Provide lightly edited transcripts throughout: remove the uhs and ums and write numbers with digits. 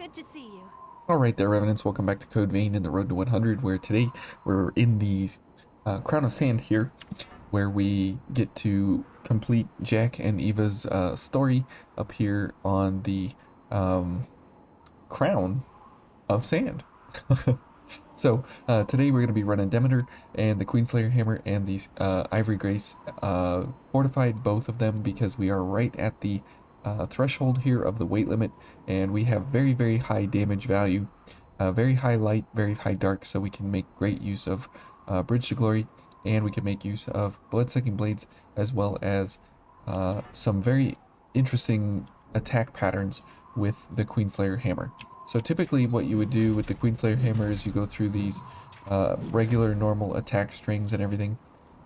Good to see you. Alright there, Revenants, welcome back to Code Vein in the Road to 100, where today we're in the Crown of Sand here, where we get to complete Jack and Eva's story up here on the Crown of Sand. So, today we're going to be running Demeter and the Queenslayer Hammer and the Ivory Grace, fortified both of them because we are right at the threshold here of the weight limit, and we have very, very high damage value, very high light, very high dark, so we can make great use of Bridge to Glory, and we can make use of Bloodsucking Blades, as well as some very interesting attack patterns with the Queenslayer Hammer. So typically what you would do with the Queenslayer Hammer is you go through these regular normal attack strings and everything,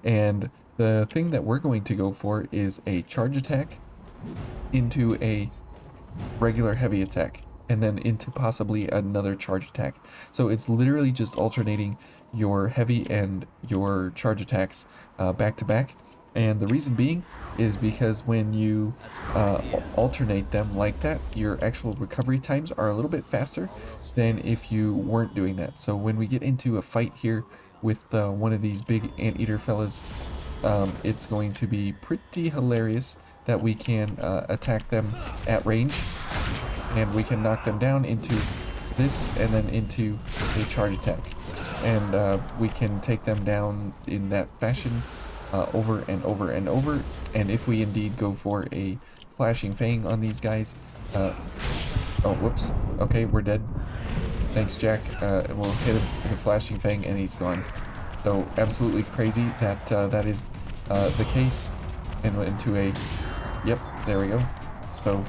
and the thing that we're going to go for is a charge attack into a regular heavy attack, and then into possibly another charge attack. So it's literally just alternating your heavy and your charge attacks back to back. And the reason being is because when you alternate them like that, your actual recovery times are a little bit faster than if you weren't doing that. So when we get into a fight here with one of these big anteater fellas, it's going to be pretty hilarious that we can attack them at range, and we can knock them down into this and then into a charge attack, and we can take them down in that fashion over and over and over. And if we indeed go for a flashing fang on these guys, oh whoops, okay, we're dead. Thanks, Jack. We'll hit him with a flashing fang and he's gone. So absolutely crazy that that is the case. And went into a, yep, there we go. So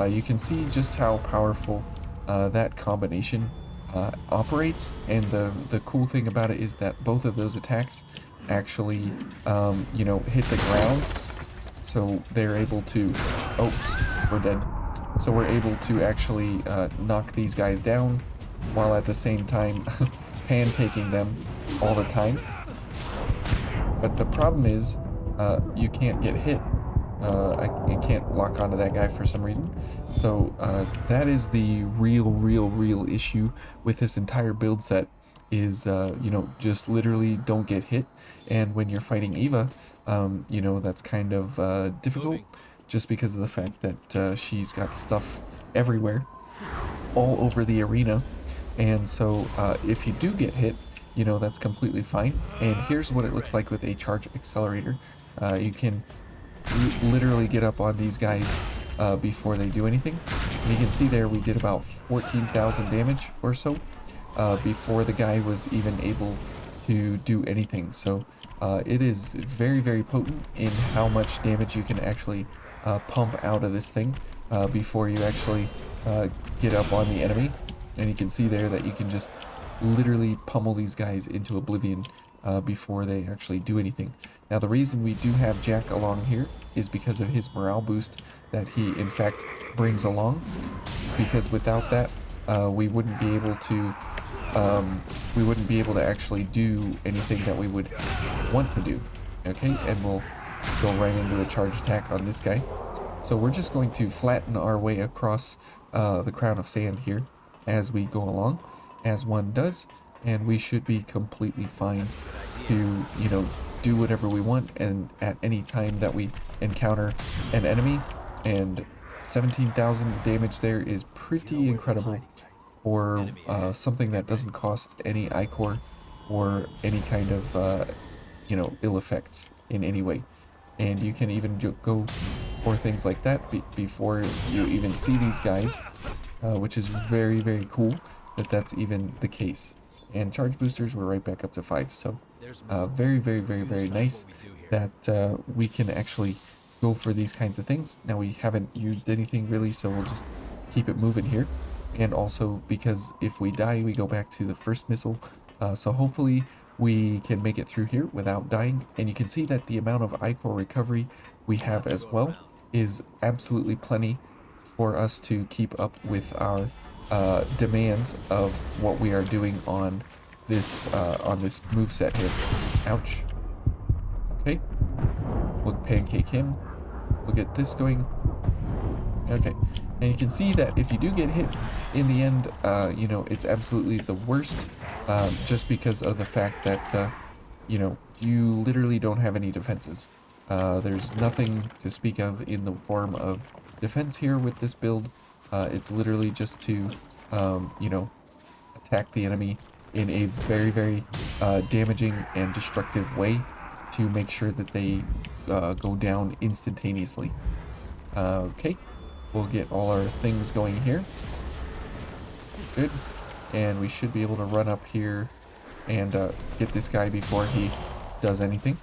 you can see just how powerful that combination operates, and the cool thing about it is that both of those attacks actually you know, hit the ground, so they're able to, oops, we're dead. So we're able to actually knock these guys down while at the same time pancaking them all the time. But the problem is you can't get hit. I can't lock onto that guy for some reason. So that is the real issue with this entire build set, is you know, just literally don't get hit. And when you're fighting Eva, you know, that's kind of difficult, just because of the fact that she's got stuff everywhere, all over the arena. And so if you do get hit, you know, that's completely fine. And here's what it looks like with a charge accelerator. You can literally get up on these guys before they do anything. And you can see there we did about 14,000 damage or so before the guy was even able to do anything. So it is very, very potent in how much damage you can actually pump out of this thing before you actually get up on the enemy. And you can see there that you can just literally pummel these guys into oblivion before they actually do anything. Now the reason we do have Jack along here is because of his morale boost that he in fact brings along, because without that we wouldn't be able to actually do anything that we would want to do. Okay, and we'll go right into a charge attack on this guy. So we're just going to flatten our way across the Crown of Sand here as we go along, as one does, and we should be completely fine to, you know, do whatever we want and at any time that we encounter an enemy. And 17,000 damage there is pretty incredible for something that doesn't cost any ichor or any kind of you know, ill effects in any way. And you can even go for things like that before you even see these guys, which is very, very cool that that's even the case. And charge boosters were right back up to 5, so very, very, very, very nice that we can actually go for these kinds of things. Now we haven't used anything really, so we'll just keep it moving here. And also because if we die, we go back to the first missile, so hopefully we can make it through here without dying. And you can see that the amount of ichor recovery we have as well is absolutely plenty for us to keep up with our demands of what we are doing on this moveset here. Ouch. Okay. We'll pancake him. We'll get this going. Okay. And you can see that if you do get hit in the end, you know, it's absolutely the worst, just because of the fact that, you know, you literally don't have any defenses. There's nothing to speak of in the form of defense here with this build. It's literally just to, you know, attack the enemy in a very, very damaging and destructive way to make sure that they go down instantaneously. Okay, we'll get all our things going here. Good. And we should be able to run up here and get this guy before he does anything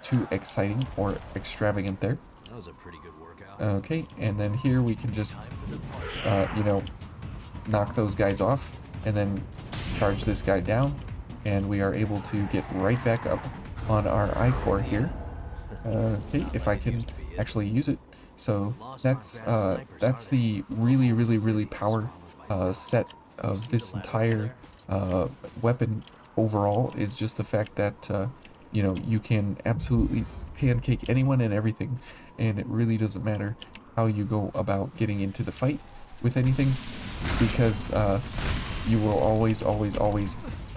too exciting or extravagant there. That was a pretty good workout. Okay, and then here we can just, you know, knock those guys off and then charge this guy down, and we are able to get right back up on our I-core here. Okay, if I can actually use it. So that's the really power set of this entire weapon overall, is just the fact that you know, you can absolutely pancake anyone and everything, and it really doesn't matter how you go about getting into the fight with anything, because you will always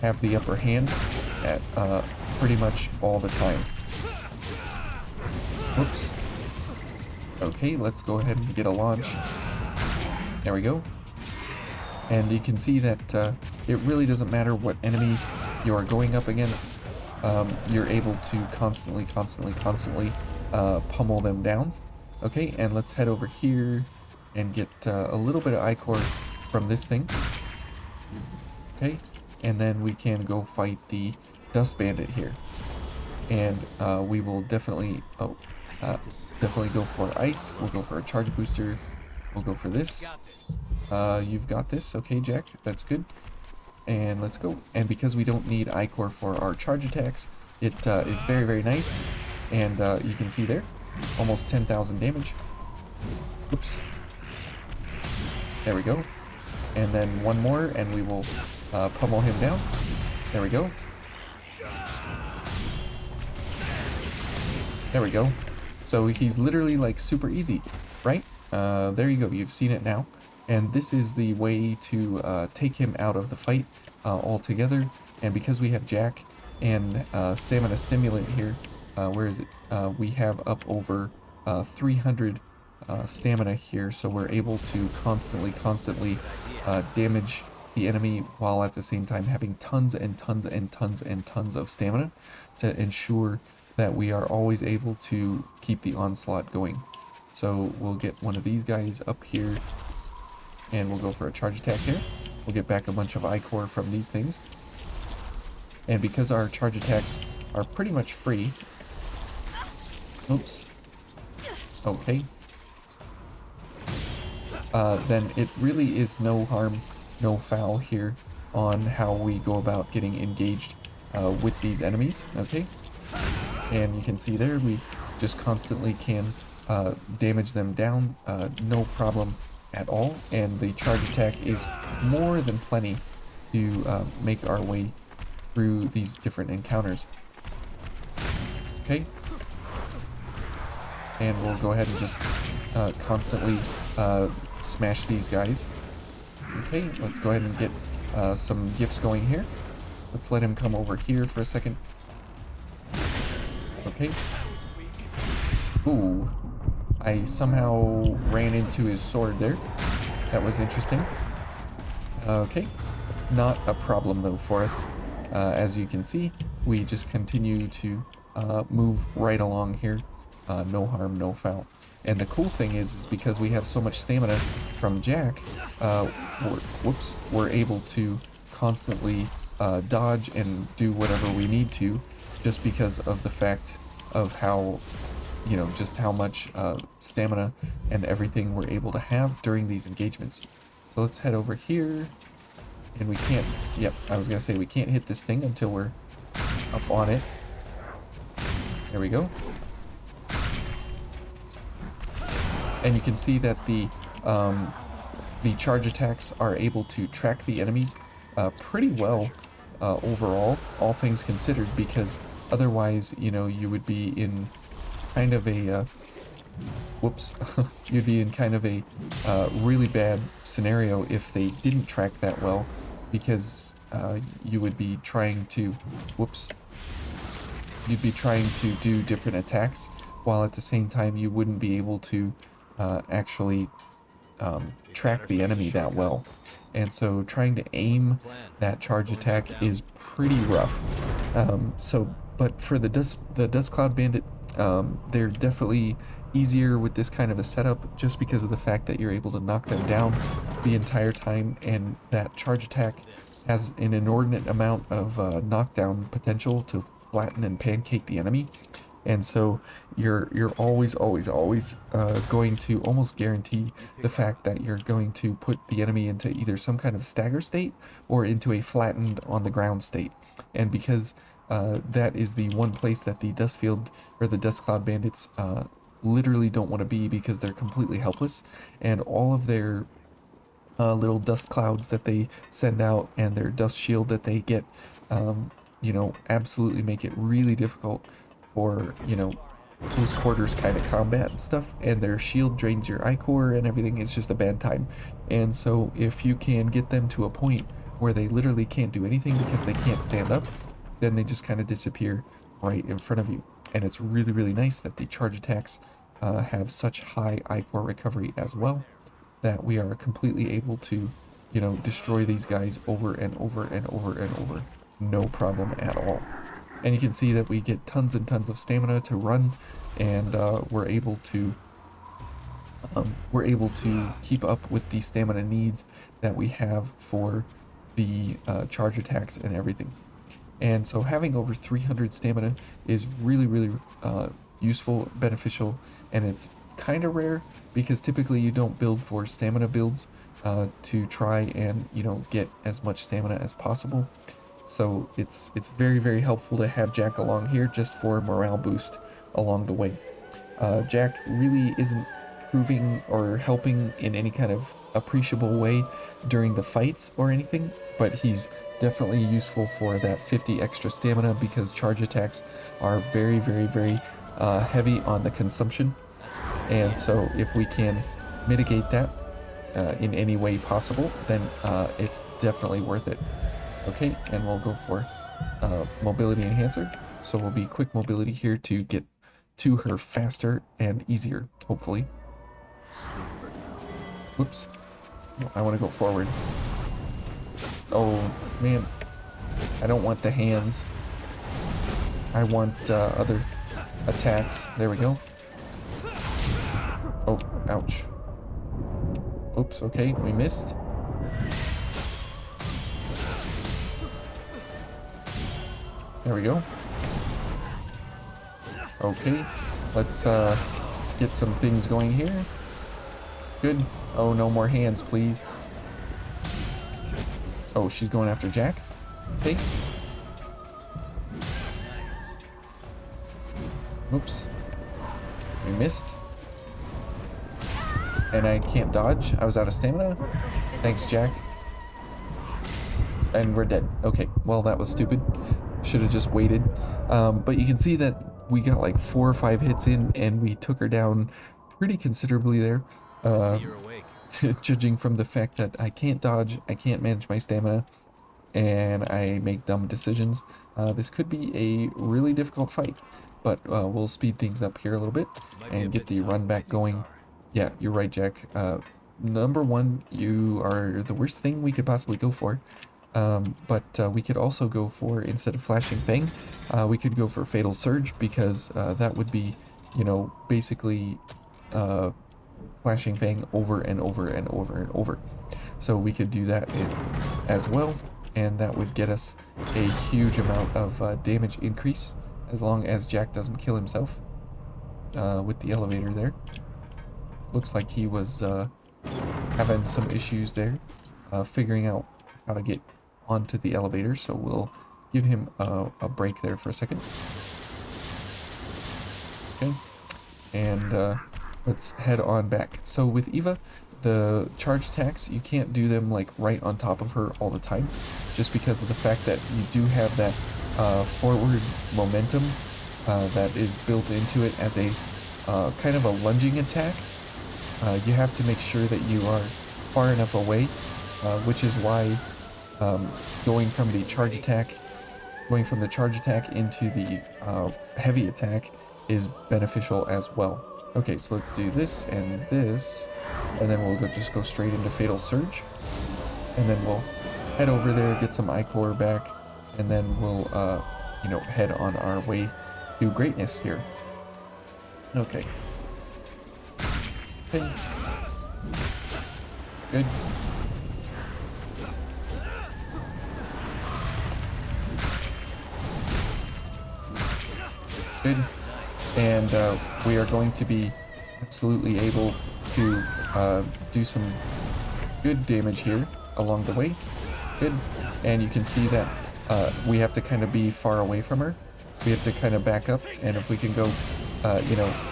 have the upper hand at pretty much all the time. Whoops. Okay, let's go ahead and get a launch. There we go. And you can see that it really doesn't matter what enemy you are going up against. You're able to constantly pummel them down. Okay, and let's head over here and get a little bit of I-core from this thing. Okay, and then we can go fight the Dust Bandit here. And we will definitely, definitely go for ice. We'll go for a charge booster. We'll go for this. You've got this. Okay, Jack, that's good. And let's go. And because we don't need I-core for our charge attacks, it is very nice. And you can see there, almost 10,000 damage. Oops. There we go. And then one more, and we will pummel him down. There we go. There we go. So he's literally like super easy, right? There you go. You've seen it now. And this is the way to take him out of the fight altogether. And because we have Jack and Stamina Stimulant here, where is it? We have up over 300 stamina here, so we're able to constantly damage the enemy while at the same time having tons of stamina to ensure that we are always able to keep the onslaught going. So we'll get one of these guys up here, and we'll go for a charge attack here. We'll get back a bunch of I-core from these things. And because our charge attacks are pretty much free... Oops. Okay. Then it really is no harm, no foul here on how we go about getting engaged with these enemies, okay? And you can see there, we just constantly can damage them down, no problem at all, and the charge attack is more than plenty to make our way through these different encounters. Okay, and we'll go ahead and just constantly smash these guys. Okay, let's go ahead and get some gifts going here. Let's let him come over here for a second. Okay. Ooh, I somehow ran into his sword there. That was interesting. Okay, not a problem though for us. As you can see, we just continue to move right along here. No harm, no foul. And the cool thing is because we have so much stamina from Jack, we're able to constantly dodge and do whatever we need to, just because of the fact of how, you know, just how much stamina and everything we're able to have during these engagements. So let's head over here, and we can't, yep, I was gonna say we can't hit this thing until we're up on it. There we go. And you can see that the charge attacks are able to track the enemies pretty well overall, all things considered, because otherwise, you know, you would be in kind of a whoops, you'd be in kind of a really bad scenario if they didn't track that well, because you would be trying to, whoops, you'd be trying to do different attacks, while at the same time you wouldn't be able to actually track the enemy that well. And so trying to aim that charge attack is pretty rough. But for the Dust Cloud Bandit, they're definitely easier with this kind of a setup, just because of the fact that you're able to knock them down the entire time, and that charge attack has an inordinate amount of knockdown potential to flatten and pancake the enemy. And so you're always going to almost guarantee the fact that you're going to put the enemy into either some kind of stagger state or into a flattened on the ground state. And because that is the one place that the Dust Field or the Dust Cloud Bandits literally don't want to be, because they're completely helpless, and all of their little dust clouds that they send out and their dust shield that they get, you know, absolutely make it really difficult for, you know, close quarters kind of combat and stuff, and their shield drains your ichor and everything. It's just a bad time. And so if you can get them to a point where they literally can't do anything because they can't stand up, then they just kind of disappear right in front of you. And it's really, really nice that the charge attacks have such high ichor recovery as well, that we are completely able to, you know, destroy these guys over and over and over and over, no problem at all. And you can see that we get tons and tons of stamina to run, and we're able to keep up with the stamina needs that we have for the charge attacks and everything. And so having over 300 stamina is really, really useful, beneficial, and it's kind of rare, because typically you don't build for stamina builds to try and, you know, get as much stamina as possible. So it's very, very helpful to have Jack along here just for morale boost along the way. Jack really isn't proving or helping in any kind of appreciable way during the fights or anything, but he's definitely useful for that 50 extra stamina, because charge attacks are very, very, very heavy on the consumption. And so if we can mitigate that in any way possible, then it's definitely worth it. Okay, and we'll go for mobility enhancer. So we'll be quick mobility here to get to her faster and easier, hopefully. Whoops. No, I want to go forward. Oh, man. I don't want the hands. I want other attacks. There we go. Oh, ouch. Oops, okay, we missed. There we go. Okay, let's get some things going here. Good. Oh, no more hands, please. Oh, she's going after Jack. Okay. Oops. We missed. And I can't dodge. I was out of stamina. Thanks, Jack. And we're dead. Okay, well, that was stupid. Should have just waited. But you can see that we got like 4 or 5 hits in, and we took her down pretty considerably there. Judging from the fact that I can't dodge, I can't manage my stamina, and I make dumb decisions. This could be a really difficult fight, but we'll speed things up here a little bit and get the run back going. Yeah, you're right, Jack. Number one, you are the worst thing we could possibly go for. But we could also go for, instead of Flashing Fang, we could go for Fatal Surge, because that would be, you know, basically Flashing Fang over and over and over and over. So we could do that as well, and that would get us a huge amount of damage increase, as long as Jack doesn't kill himself with the elevator there. Looks like he was having some issues there, figuring out how to get onto the elevator, so we'll give him a break there for a second. Okay, and let's head on back. So with Eva, the charge attacks, you can't do them like right on top of her all the time, just because of the fact that you do have that forward momentum that is built into it as a kind of a lunging attack. You have to make sure that you are far enough away, which is why um, going from the charge attack, into the heavy attack is beneficial as well. Okay, so let's do this, and then we'll just go straight into Fatal Surge, and then we'll head over there, get some Ichor back, and then we'll, head on our way to greatness here. Okay. Okay. Good. Good. And we are going to be absolutely able to do some good damage here along the way. Good. And you can see that we have to kind of be far away from her. We have to kind of back up, and if we can go,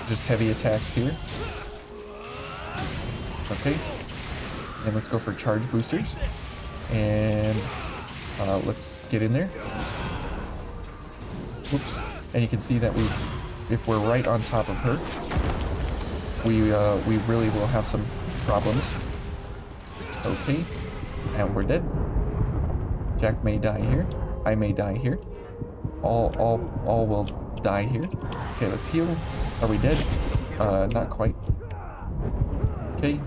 just heavy attacks here. Okay. And let's go for charge boosters. And let's get in there. Whoops. And you can see that if we're right on top of her, we really will have some problems. Okay. And we're dead. Jack may die here. I may die here. All will die here. Okay, let's heal. Are we dead? Not quite. Okay.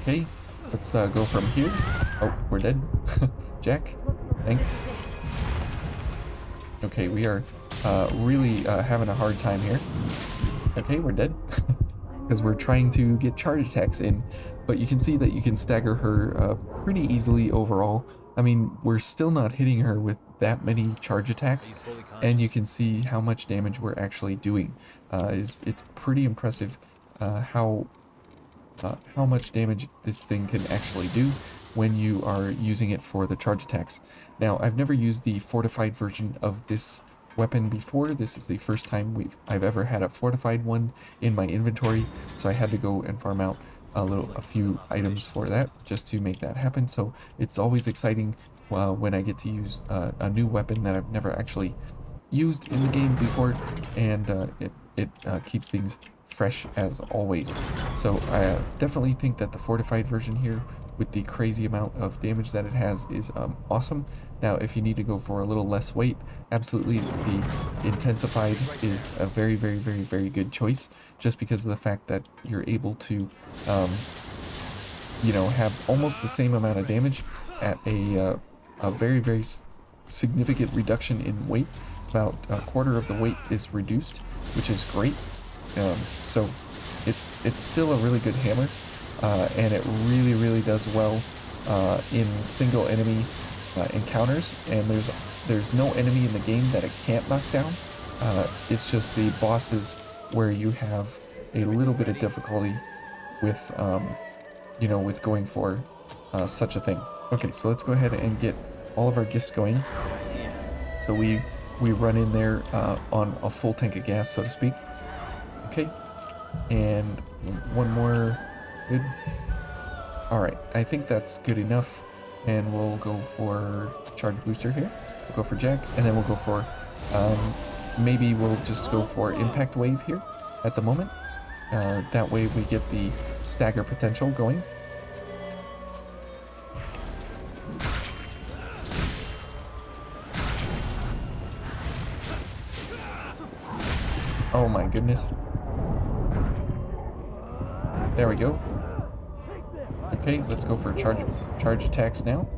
Okay, let's go from here. Oh, we're dead. Jack, thanks. Okay, we are really having a hard time here. Okay, we're dead. Because we're trying to get charge attacks in. But you can see that you can stagger her pretty easily overall. I mean, we're still not hitting her with that many charge attacks. And you can see how much damage we're actually doing. It's pretty impressive how much damage this thing can actually do when you are using it for the charge attacks. Now, I've never used the fortified version of this weapon before. This is the first time I've ever had a fortified one in my inventory, so I had to go and farm out a few items for that just to make that happen. So it's always exciting when I get to use a new weapon that I've never actually used in the game before, and it keeps things fresh as always. So I definitely think that the fortified version here, with the crazy amount of damage that it has, is awesome. Now, if you need to go for a little less weight, absolutely the intensified is a very, very, very, very good choice, just because of the fact that you're able to have almost the same amount of damage at a very, very significant reduction in weight. About a quarter of the weight is reduced, which is great. So it's still a really good hammer, and it really, really does well in single enemy encounters, and there's no enemy in the game that it can't knock down. It's just the bosses where you have a little bit of difficulty with with going for such a thing. Okay, so let's go ahead and get all of our gifts going. So we run in there on a full tank of gas, so to speak. Okay, and one more. Good. Alright, I think that's good enough, and we'll go for charge booster here. We'll go for Jack, and then we'll go for maybe we'll just go for impact wave here at the moment. That way we get the stagger potential going. Oh my goodness. There we go. Okay, let's go for charge attacks now.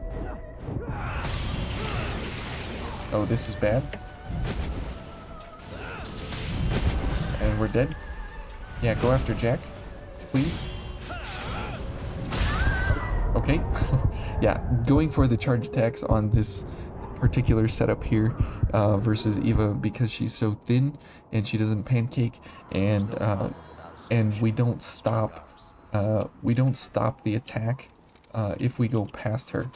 Oh, this is bad. And we're dead. Yeah, go after Jack, please. Okay. Yeah, going for the charge attacks on this particular setup here versus Eva, because she's so thin and she doesn't pancake, and we don't stop the attack if we go past her.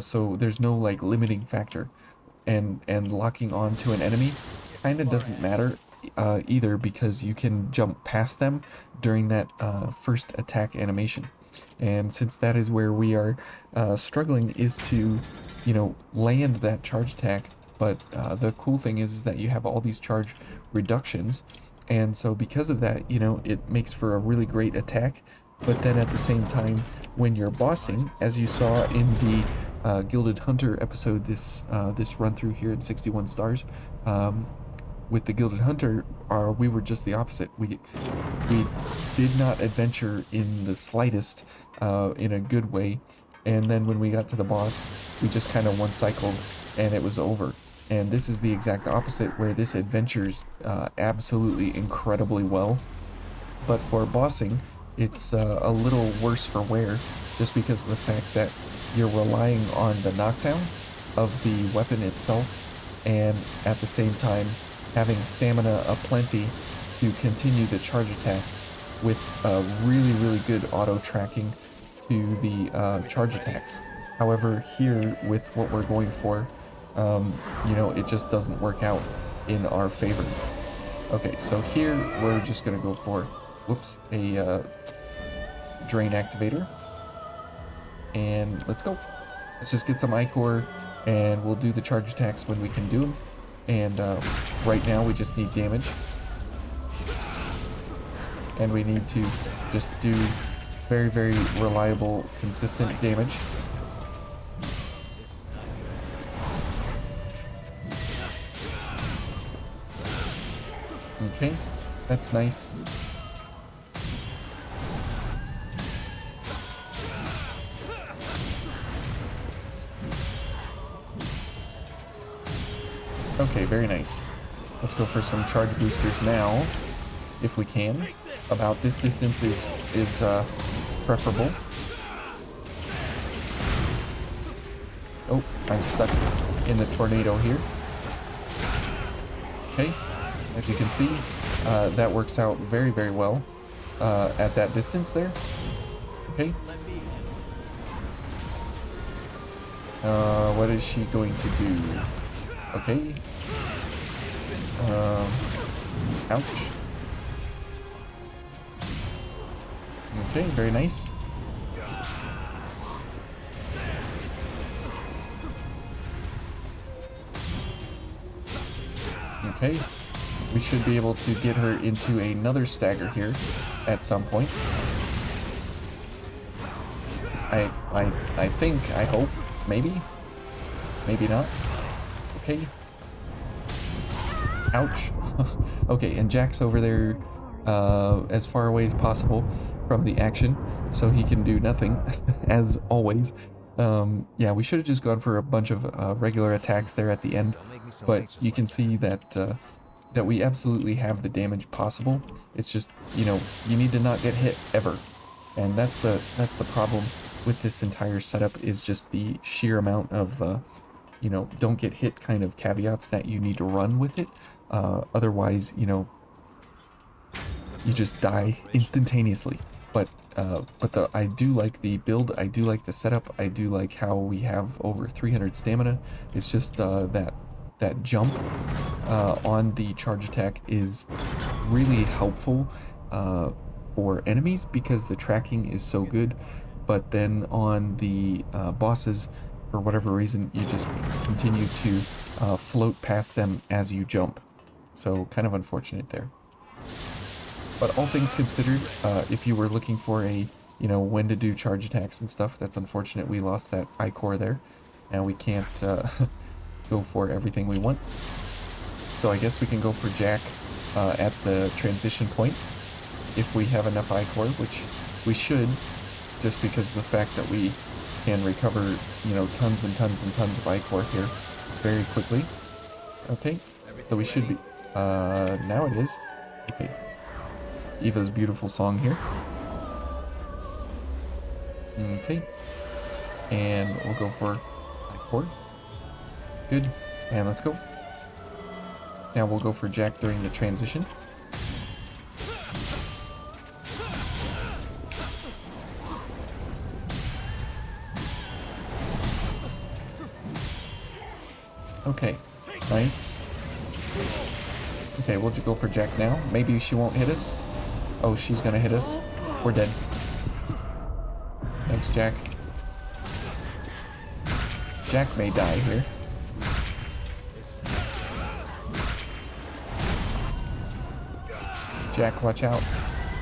So there's no like limiting factor, and locking on to an enemy kind of doesn't matter either, because you can jump past them during that first attack animation. And since that is where we are struggling, is to land that charge attack But the cool thing is that you have all these charge reductions, and so because of that, you know, it makes for a really great attack. But then at the same time, when you're bossing, as you saw in the Gilded Hunter episode, this run through here at 61 stars, with the Gilded Hunter, we were just the opposite. We did not adventure in the slightest, in a good way, and then when we got to the boss, we just kind of one cycled and it was over. And this is the exact opposite, where this adventures absolutely incredibly well, but for bossing, it's a little worse for wear, just because of the fact that you're relying on the knockdown of the weapon itself, and at the same time having stamina aplenty to continue the charge attacks with really good auto tracking to the charge attacks. However, here with what we're going for, you know, it just doesn't work out in our favor. Okay, so here we're just gonna go for, whoops, a drain activator, and let's go. Let's just get some Ichor, and we'll do the charge attacks when we can do them. And right now we just need damage, and we need to just do very reliable, consistent damage. Okay, that's nice. Okay, very nice. Let's go for some charge boosters now, if we can. About this distance is preferable. Oh, I'm stuck in the tornado here. Okay, as you can see, that works out very well at that distance there. Okay. What is she going to do? Okay. Ouch. Okay, very nice. Okay. We should be able to get her into another stagger here at some point. I think, I hope, maybe? Maybe not. Okay. Ouch. Okay, and Jack's over there as far away as possible from the action, so he can do nothing, as always. Yeah, we should have just gone for a bunch of regular attacks there at the end, but you can see that that we absolutely have the damage possible. It's just, you know, you need to not get hit ever, and that's the problem with this entire setup, is just the sheer amount of you know, don't get hit kind of caveats that you need to run with it. Otherwise, you know, you just die instantaneously. But I do like the build, I do like the setup, I do like how we have over 300 stamina. It's just that jump on the charge attack is really helpful for enemies because the tracking is so good. But then on the bosses, for whatever reason, you just continue to float past them as you jump. So kind of unfortunate there. But all things considered, if you were looking for a, you know, when to do charge attacks and stuff, that's unfortunate we lost that Ichor there. Now we can't go for everything we want. So I guess we can go for Jack at the transition point if we have enough Ichor, which we should, just because of the fact that we can recover, you know, tons and tons and tons of Ichor here very quickly. Okay, so we should be, now it is. Okay, Eva's beautiful song here. Okay, and we'll go for Ichor. Good, and let's go. Now we'll go for Jack during the transition. Okay, nice. Okay, we'll just go for Jack now. Maybe she won't hit us. Oh, she's gonna hit us. We're dead. Thanks, Jack. Jack may die here. Jack, watch out.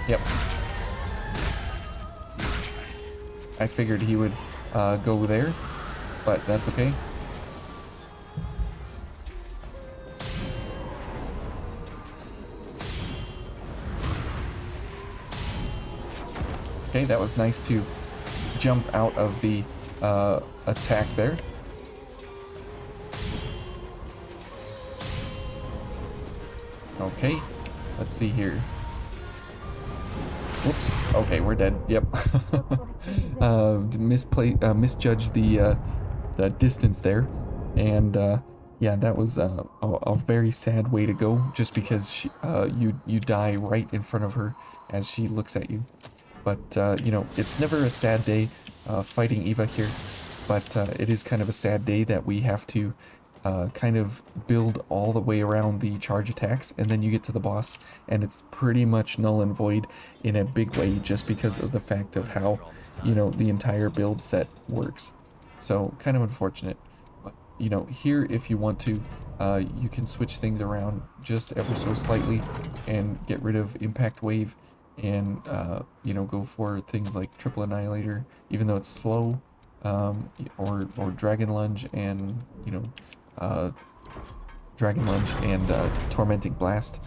Yep. I figured he would go there, but that's okay. Okay, that was nice to jump out of the attack there. Okay, let's see here. Whoops. Okay, we're dead. Yep. Misjudged the distance there, and yeah, that was a very sad way to go. Just because you die right in front of her as she looks at you. But you know, it's never a sad day fighting Eva here, but it is kind of a sad day that we have to kind of build all the way around the charge attacks, and then you get to the boss and it's pretty much null and void in a big way, just because of the fact of how, you know, the entire build set works. So kind of unfortunate. But you know, here if you want to, you can switch things around just ever so slightly and get rid of impact wave, and you know, go for things like triple annihilator, even though it's slow, or dragon lunge, and you know, Dragon Lunge and Tormenting Blast.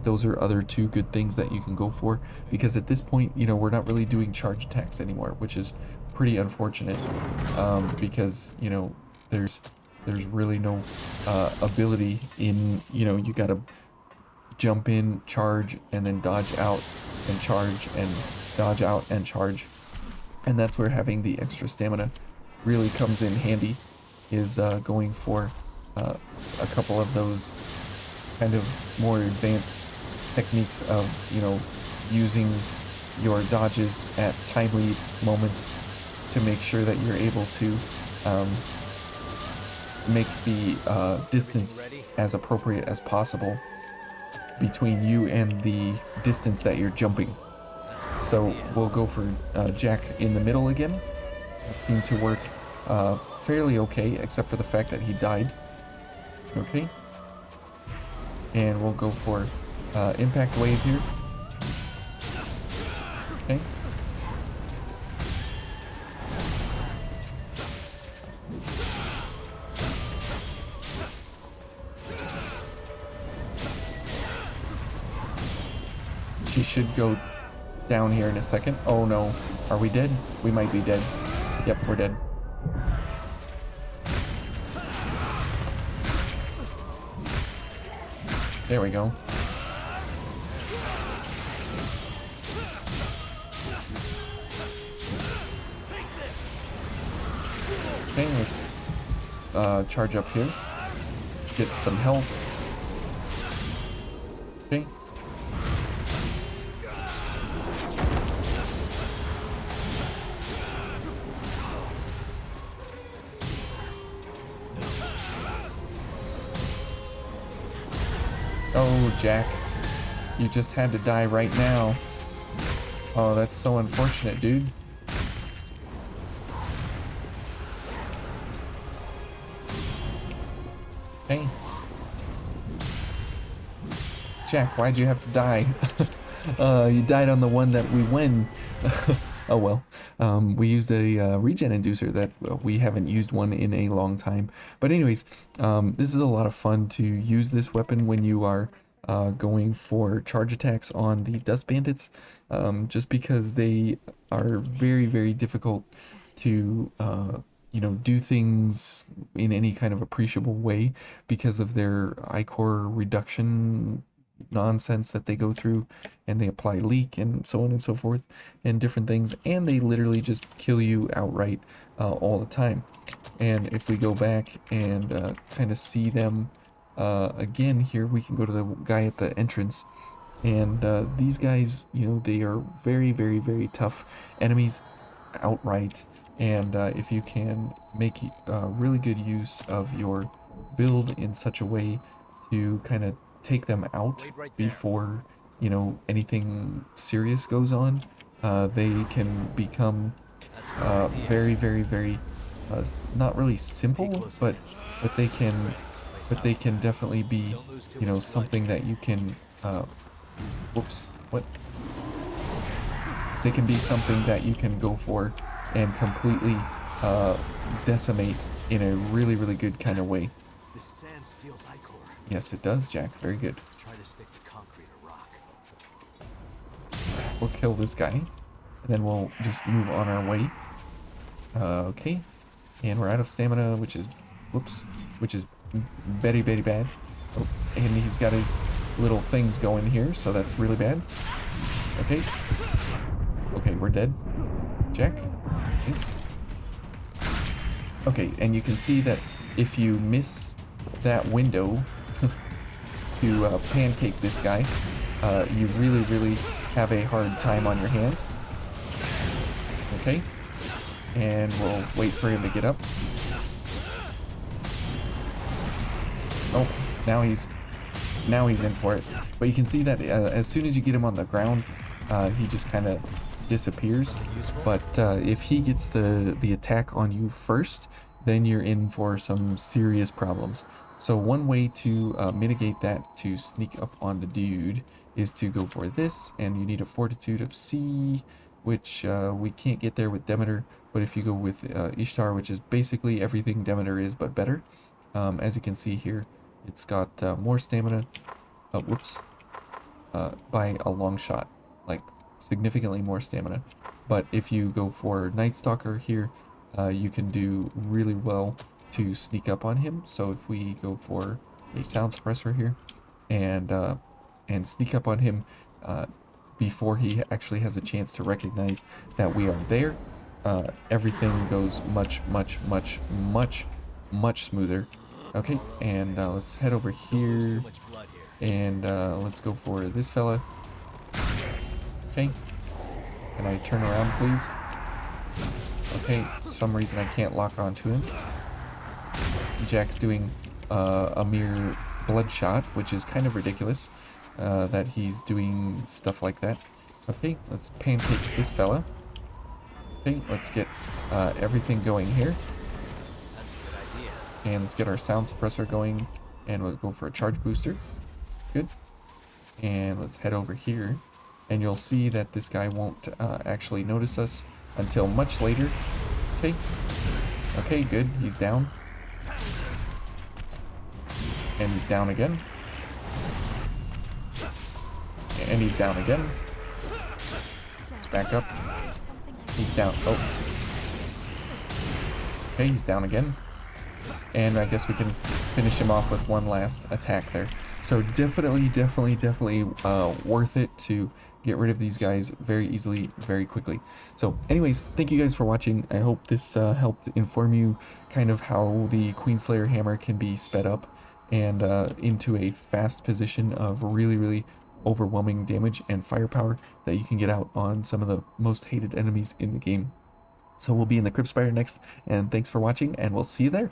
Those are other two good things that you can go for, because at this point, you know, we're not really doing charge attacks anymore, which is pretty unfortunate, because, you know, there's really no ability in, you know, you gotta jump in, charge, and then dodge out, and charge, and dodge out, and charge. And that's where having the extra stamina really comes in handy, is going for a couple of those kind of more advanced techniques of, you know, using your dodges at timely moments to make sure that you're able to make the distance as appropriate as possible between you and the distance that you're jumping. So we'll go for Jack in the middle again. It seemed to work fairly okay, except for the fact that he died. Okay. And we'll go for impact wave here. Okay. She should go down here in a second. Oh no. Are we dead? We might be dead. Yep, we're dead. There we go. Okay, let's charge up here. Let's get some health. Okay. Oh, Jack. You just had to die right now. Oh, that's so unfortunate, dude. Hey. Jack, why'd you have to die? You died on the one that we win. Oh well. We used a regen inducer that we haven't used one in a long time. But anyways, this is a lot of fun to use this weapon when you are going for charge attacks on the Dust Bandits, just because they are very, very difficult to you know, do things in any kind of appreciable way because of their ichor reduction nonsense that they go through, and they apply leak and so on and so forth and different things, and they literally just kill you outright all the time. And if we go back and kind of see them again here, we can go to the guy at the entrance, and these guys, you know, they are very, very, very tough enemies outright. And if you can make really good use of your build in such a way to kind of take them out before, you know, anything serious goes on, they can become very, very, very not really simple, but they can definitely be, you know, something that you can whoops, What? They can be something that you can go for and completely decimate in a really, really good kind of way. This sand steals ichor. Yes, it does, Jack. Very good. Try to stick to concrete or rock. We'll kill this guy, and then we'll just move on our way. Okay, and we're out of stamina, which is, whoops, which is very, very bad. Oh, and he's got his little things going here, so that's really bad. Okay. Okay, we're dead. Jack, thanks. Okay, and you can see that if you miss that window to pancake this guy, you really, really have a hard time on your hands. Okay, and we'll wait for him to get up. Oh, now he's in for it. But you can see that as soon as you get him on the ground, he just kind of disappears. But if he gets the attack on you first, then you're in for some serious problems. So one way to mitigate that, to sneak up on the dude, is to go for this, and you need a fortitude of C, which we can't get there with Demeter, but if you go with Ishtar, which is basically everything Demeter is but better, as you can see here, it's got more stamina, whoops, by a long shot, like significantly more stamina. But if you go for Night Stalker here, you can do really well to sneak up on him. So if we go for a sound suppressor here and sneak up on him before he actually has a chance to recognize that we are there, everything goes much, much, much, much, much smoother. Okay, and let's head over here, and let's go for this fella. Okay, can I turn around, please? Okay, for some reason I can't lock onto him. Jack's doing a mere bloodshot, which is kind of ridiculous that he's doing stuff like that. Okay, let's pancake this fella. Okay, let's get everything going here. That's a good idea. And let's get our sound suppressor going, and we'll go for a charge booster. Good. And let's head over here, and you'll see that this guy won't actually notice us until much later. Okay. Okay, good. He's down. And he's down again. And he's down again. Let's back up. He's down. Oh. Okay, he's down again. And I guess we can finish him off with one last attack there. So definitely worth it to get rid of these guys very easily, very quickly. So anyways, thank you guys for watching. I hope this helped inform you kind of how the Queenslayer hammer can be sped up and into a fast position of really overwhelming damage and firepower that you can get out on some of the most hated enemies in the game. So we'll be in the Crypt Spire next, and thanks for watching, and we'll see you there.